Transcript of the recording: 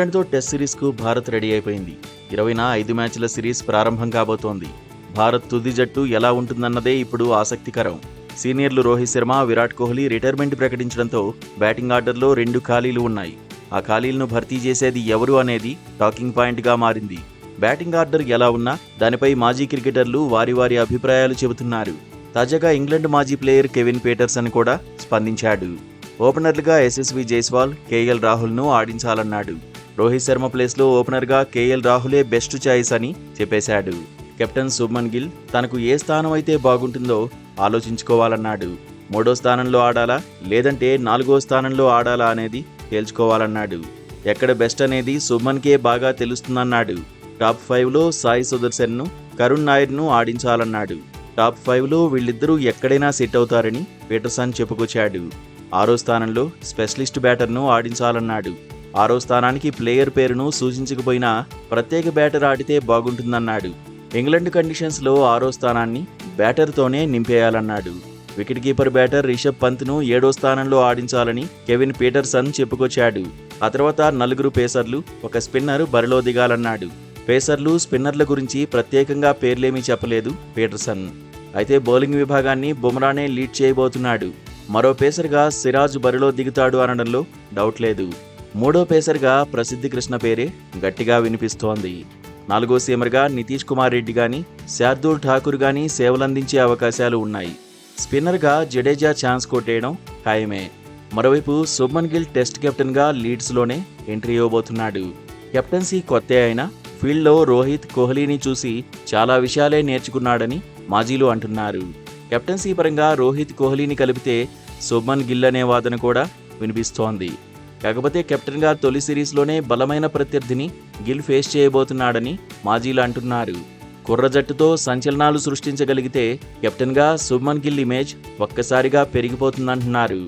ఇంగ్లాండ్తో test సిరీస్కు Bharat ready అయిపోయింది. 5 మ్యాచ్ల series ప్రారంభం కాబోతోంది. భారత్ తుది జట్టు ఎలా ఉంటుందన్నదే ఇప్పుడు ఆసక్తికరం. సీనియర్లు రోహిత్ శర్మ, విరాట్ కోహ్లీ రిటైర్మెంట్ ప్రకటించడంతో బ్యాటింగ్ ఆర్డర్లో 2 ఖాళీలు ఉన్నాయి. ఆ ఖాళీలను భర్తీ చేసేది ఎవరు అనేది టాకింగ్ పాయింట్గా మారింది. బ్యాటింగ్ ఆర్డర్ ఎలా ఉన్నా దానిపై మాజీ క్రికెటర్లు వారి అభిప్రాయాలు చెబుతున్నారు. తాజాగా ఇంగ్లాండ్ మాజీ ప్లేయర్ కెవిన్ పీటర్సన్ కూడా స్పందించాడు. ఓపెనర్లుగా యశస్వి జైస్వాల్, కేఎల్ రాహుల్ను ఆడించాలన్నాడు. రోహిత్ శర్మ ప్లేస్లో ఓపెనర్గా కేఎల్ రాహులే బెస్ట్ చాయిస్ అని చెప్పేశాడు. కెప్టెన్ శుభ్మన్ గిల్ తనకు ఏ స్థానం అయితే బాగుంటుందో ఆలోచించుకోవాలన్నాడు. 3వ స్థానంలో ఆడాలా లేదంటే 4వ స్థానంలో ఆడాలా అనేది తేల్చుకోవాలన్నాడు. ఎక్కడ బెస్ట్ అనేది శుభ్మన్కే బాగా తెలుస్తుందన్నాడు. టాప్ 5లో సాయి సుదర్శన్ను, కరుణ్ నాయర్ను ఆడించాలన్నాడు. టాప్ 5లో వీళ్ళిద్దరూ ఎక్కడైనా సెట్ అవుతారని పీటర్సన్ చెప్పుకొచ్చాడు. 6వ స్థానంలో స్పెషలిస్ట్ బ్యాటర్ను ఆడించాలన్నాడు. 6వ స్థానానికి ప్లేయర్ పేరును సూచించకపోయినా ప్రత్యేక బ్యాటర్ ఆడితే బాగుంటుందన్నాడు. ఇంగ్లాండ్ కండిషన్స్లో 6వ స్థానాన్ని బ్యాటర్తోనే నింపేయాలన్నాడు. వికెట్ కీపర్ బ్యాటర్ రిషబ్ పంత్ను 7వ స్థానంలో ఆడించాలని కెవిన్ పీటర్సన్ చెప్పుకొచ్చాడు. ఆ తర్వాత 4 పేసర్లు, 1 స్పిన్నర్ బరిలో దిగాలన్నాడు. పేసర్లు, స్పిన్నర్ల గురించి ప్రత్యేకంగా పేర్లేమీ చెప్పలేదు పీటర్సన్. అయితే బౌలింగ్ విభాగాన్ని బుమ్రానే లీడ్ చేయబోతున్నాడు. మరో పేసర్గా సిరాజ్ బరిలో దిగుతాడు అనడంలో డౌట్ లేదు. 3వ పేసర్గా ప్రసిద్ధి కృష్ణ పేరే గట్టిగా వినిపిస్తోంది. 4వ సీమర్గా నితీష్ కుమార్ రెడ్డి గాని, శార్దూల్ ఠాకూర్ గాని సేవలందించే అవకాశాలు ఉన్నాయి. స్పిన్నర్గా జడేజా ఛాన్స్ కొట్టేయడం ఖాయమే. మరోవైపు శుభ్మన్ గిల్ టెస్ట్ కెప్టెన్గా లీడ్స్లోనే ఎంట్రీ ఇవ్వబోతున్నాడు. కెప్టెన్సీ కొత్తే అయినా ఫీల్డ్లో రోహిత్, కోహ్లీని చూసి చాలా విషయాలే నేర్చుకున్నాడని మాజీలు అంటున్నారు. కెప్టెన్సీ పరంగా రోహిత్, కోహ్లీని కలిపితే శుభ్మన్ గిల్ అనే వాదన కూడా వినిపిస్తోంది. కాకపోతే కెప్టెన్గా తొలి సిరీస్లోనే బలమైన ప్రత్యర్థిని గిల్ ఫేస్ చేయబోతున్నాడని మాజీలు అంటున్నారు. కుర్ర జట్టుతో సంచలనాలు సృష్టించగలిగితే కెప్టెన్గా శుభ్మన్ గిల్ ఇమేజ్ ఒక్కసారిగా పెరిగిపోతుందంటున్నారు.